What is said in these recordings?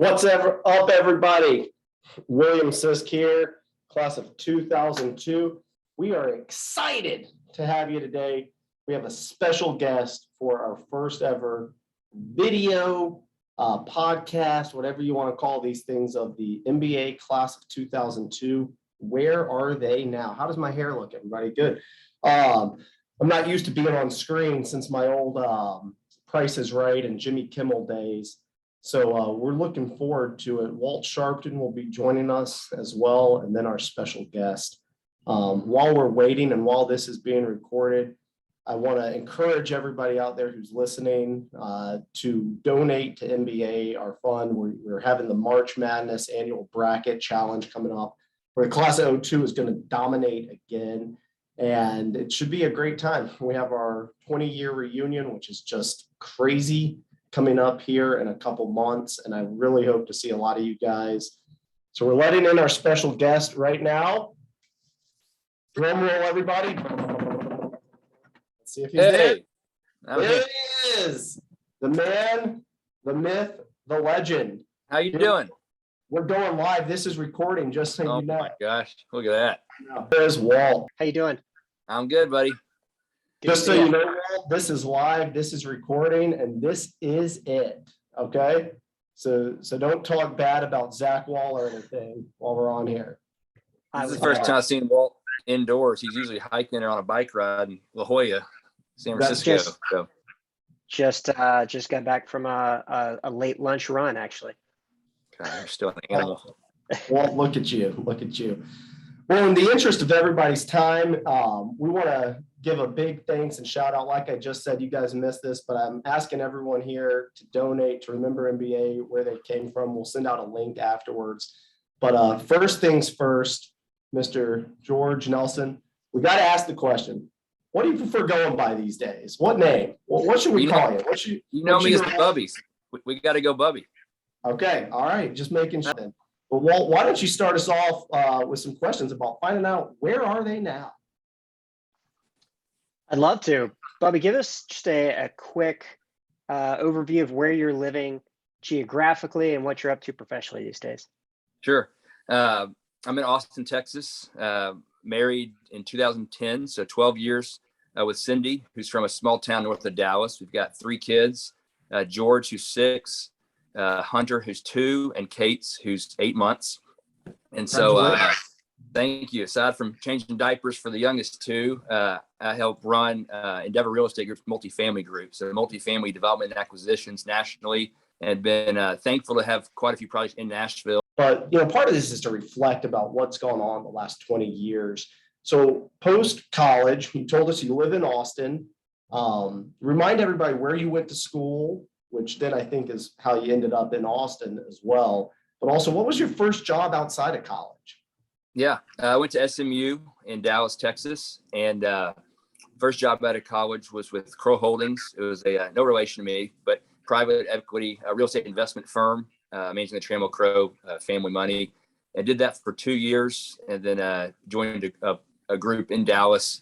What's up, everybody? William Sisk here, class of 2002. We are excited to have you today. We have a special guest for our first ever video podcast, whatever you want to call these things, of the MBA class of 2002. Where are they now? How does my hair look, everybody? Good. I'm not used to being on screen since my old Price is Right and Jimmy Kimmel days. So we're looking forward to it. Walt Sharpton will be joining us as well, and then our special guest. While we're waiting and while this is being recorded, I want to encourage everybody out there who's listening to donate to MBA, our fund. We're having the March Madness annual bracket challenge coming up, where the class of 02 is going to dominate again. And it should be a great time. We have our 20-year reunion, which is just crazy, coming up here in a couple months, and I really hope to see a lot of you guys. So we're letting in our special guest right now. Drum roll, everybody. Let's see if he's there. There he is. The man, the myth, the legend. How you doing? We're going live. This is recording, just so you know. Oh my gosh, look at that. There's Walt. How you doing? I'm good, buddy. Just so you know, this is live, this is recording, and this is it, okay? So don't talk bad about Zach Wall or anything while we're on here. This is the first time I've seen Walt indoors. He's usually hiking or on a bike ride in La Jolla, San Francisco. Just got back from a late lunch run, actually. God, you're still an animal. Walt, look at you, look at you. Well, in the interest of everybody's time, we want to give a big thanks and shout out. Like I just said, you guys missed this, but I'm asking everyone here to donate to Remember MBA, where they came from. We'll send out a link afterwards. But first things first, Mr. George Nelson, we got to ask the question. What do you prefer going by these days? What name? What should we call you? You know me as the Bubbies. We got to go Bubby. Okay. All right. Just making sure. But Walt, why don't you start us off with some questions about finding out where are they now? I'd love to. Bubby, give us just a quick overview of where you're living geographically and what you're up to professionally these days. Sure. I'm in Austin, Texas, married in 2010, so 12 years with Cindy, who's from a small town north of Dallas. We've got 3 kids, George, who's 6, Hunter, who's 2, and Kate's, who's 8 months. And so thank you. Aside from changing diapers for the youngest 2, I help run Endeavor Real Estate Group's multifamily group. So multifamily development and acquisitions nationally, and been thankful to have quite a few projects in Nashville. But, part of this is to reflect about what's gone on the last 20 years. So post-college, you told us you live in Austin. Remind everybody where you went to school, which then I think is how you ended up in Austin as well. But also, what was your first job outside of college? Yeah, I went to SMU in Dallas, Texas, and first job out of college was with Crowe Holdings. It was a no relation to me, but private equity real estate investment firm, managing the Trammell Crowe family money. I did that for 2 years, and then joined a group in Dallas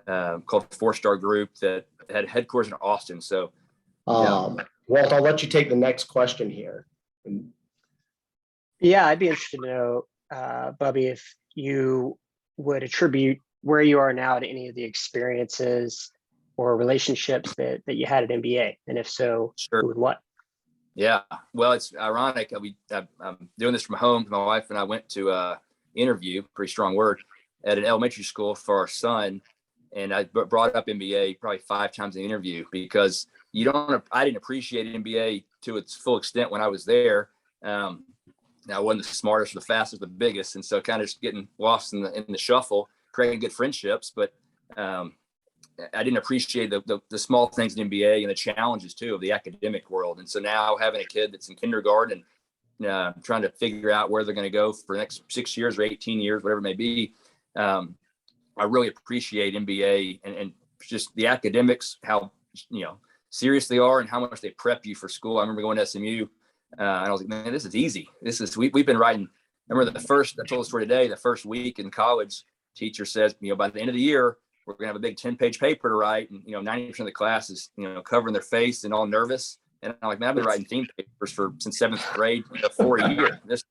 called 4-Star Group that had headquarters in Austin. So, Walt, I'll let you take the next question here. Yeah, I'd be interested to know, Bubby, if you would attribute where you are now to any of the experiences or relationships that you had at MBA, and if so, sure. Who and what? Yeah, well, it's ironic. I'm doing this from home. My wife and I went to interview, pretty strong word, at an elementary school for our son. And I brought up MBA probably 5 times in the interview because I didn't appreciate MBA to its full extent when I was there. I wasn't the smartest, the fastest, the biggest. And so kind of just getting lost in the shuffle, creating good friendships. But I didn't appreciate the small things in MBA and the challenges too of the academic world. And so now having a kid that's in kindergarten and trying to figure out where they're going to go for the next 6 years or 18 years, whatever it may be, I really appreciate MBA and just the academics, how serious they are and how much they prep you for school. I remember going to SMU and I was like, man, this is easy. We've been writing. Remember I told the story today, the first week in college, teacher says, by the end of the year, we're going to have a big 10-page paper to write. And, 90% of the class is, covering their face and all nervous. And I'm like, man, I've been writing theme papers since 7th grade for a year. This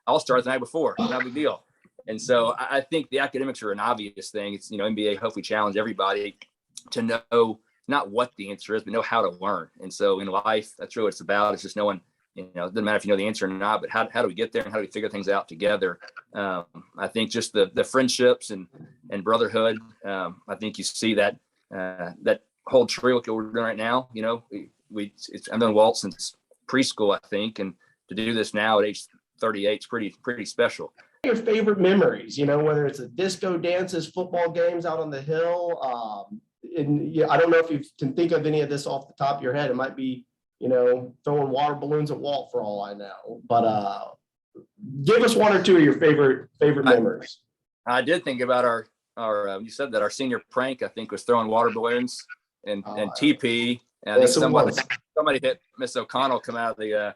I'll start the night before, not a big deal. And so I think the academics are an obvious thing. It's, MBA hopefully challenge everybody to know not what the answer is, but know how to learn. And so in life, that's really what it's about. It's just knowing, it doesn't matter if you know the answer or not, but how do we get there and how do we figure things out together? I think just the friendships and brotherhood. I think you see that hold true with what we're doing right now. I've known Walt since preschool, I think, and to do this now at age 38 is pretty special. Your favorite memories, whether it's the disco dances, football games out on the hill. I don't know if you can think of any of this off the top of your head. It might be, throwing water balloons at Walt for all I know. But give us one or two of your favorite memories. I did think about our you said that our senior prank, I think, was throwing water balloons and TP. And I think somebody hit Miss O'Connell come out of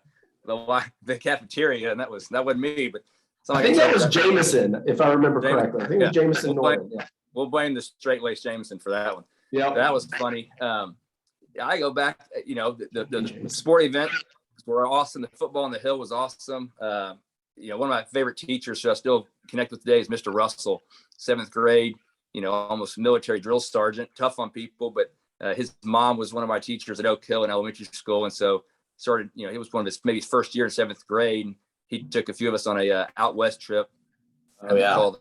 the cafeteria, and that wasn't me, but I think that was Jameson, if I remember correctly. I think it was Jameson Norton. We'll blame the straight-laced Jameson for that one. Yeah, that was funny. I go back, the sport events were awesome. The football on the hill was awesome. One of my favorite teachers who I still connect with today is Mr. Russell, 7th grade, almost military drill sergeant, tough on people, but his mom was one of my teachers at Oak Hill in elementary school. And so started, it was one of his first year in 7th grade. And he took a few of us on a out west trip. Oh, yeah.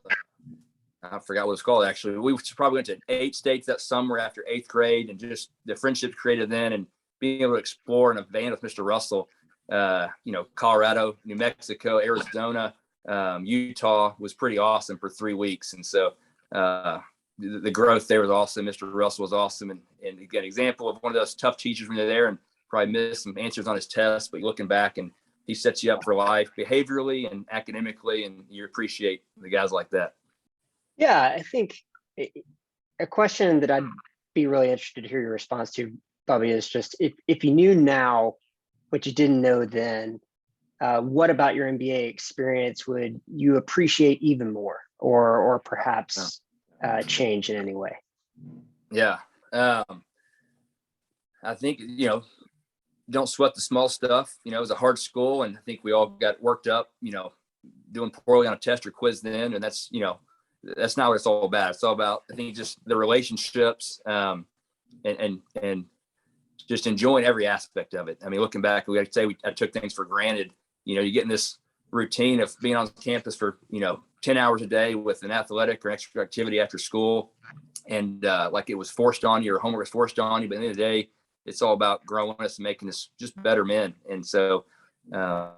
I forgot what it was called, actually. We probably went to 8 states that summer after 8th grade, and just the friendships created then and being able to explore in a van with Mr. Russell, Colorado, New Mexico, Arizona, Utah was pretty awesome for 3 weeks. And so the growth there was awesome. Mr. Russell was awesome. And again, example of one of those tough teachers when you're there and probably missed some answers on his test, but you're looking back and he sets you up for life behaviorally and academically, and you appreciate the guys like that. Yeah, I think a question that I'd be really interested to hear your response to, Bubby, is just if you knew now what you didn't know then, what about your MBA experience would you appreciate even more, or perhaps change in any way? Yeah, I think don't sweat the small stuff. It was a hard school, and I think we all got worked up. Doing poorly on a test or quiz then, and that's that's not what it's all about. It's all about, I think, just the relationships and just enjoying every aspect of it. I mean, looking back, I took things for granted. You get in this routine of being on campus for 10 hours a day with an athletic or extra activity after school, and like it was forced on you, or homework was forced on you. But at the end of the day, it's all about growing us and making us just better men. And so I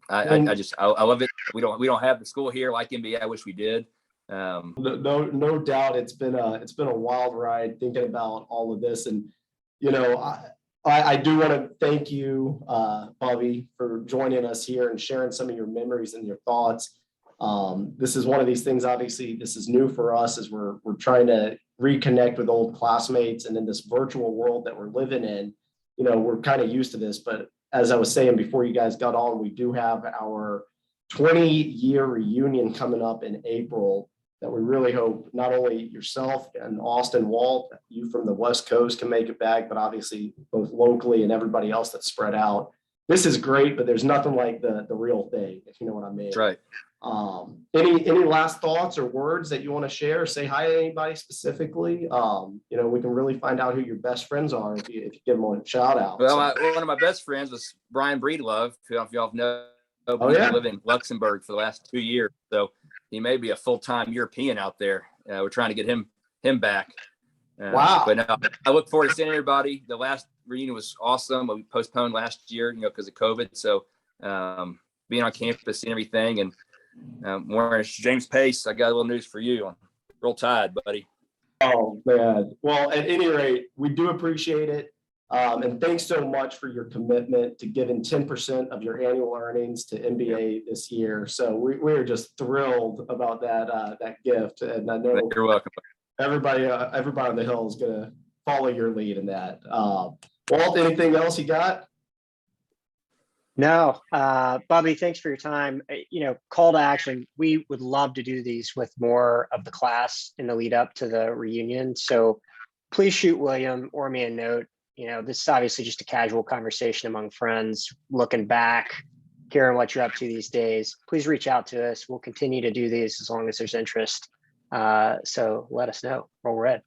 love it. We don't have the school here like MBA. I wish we did. No doubt. It's been a wild ride thinking about all of this. And, I do want to thank you, Bubby, for joining us here and sharing some of your memories and your thoughts. This is one of these things, obviously, this is new for us as we're trying to reconnect with old classmates, and in this virtual world that we're living in, we're kind of used to this. But as I was saying before you guys got on, we do have our 20-year reunion coming up in April that we really hope not only yourself and Austin, Walt, you from the West Coast can make it back, but obviously both locally and everybody else that's spread out. This is great, but there's nothing like the real thing, if you know what I mean. That's right. Any last thoughts or words that you want to share, or say hi to anybody specifically? We can really find out who your best friends are if you give them a shout out. Well, one of my best friends was Brian Breedlove, who, if y'all know, he's been living in Luxembourg for the last 2 years. So he may be a full-time European out there. We're trying to get him back. Wow. But no, I look forward to seeing everybody. The last reunion was awesome. We postponed last year, because of COVID. So being on campus, seeing everything, and wearing James Pace, I got a little news for you. Roll Tide, buddy. Oh, man. Well, at any rate, we do appreciate it. And thanks so much for your commitment to giving 10% of your annual earnings to MBA this year. So we are just thrilled about that gift. And I know you're welcome. Everybody on the Hill is going to follow your lead in that. Walt, anything else you got? No, Bubby, thanks for your time. Call to action. We would love to do these with more of the class in the lead up to the reunion. So please shoot William or me a note this is obviously just a casual conversation among friends, looking back, hearing what you're up to these days. Please reach out to us. We'll continue to do these as long as there's interest. So let us know. Roll red.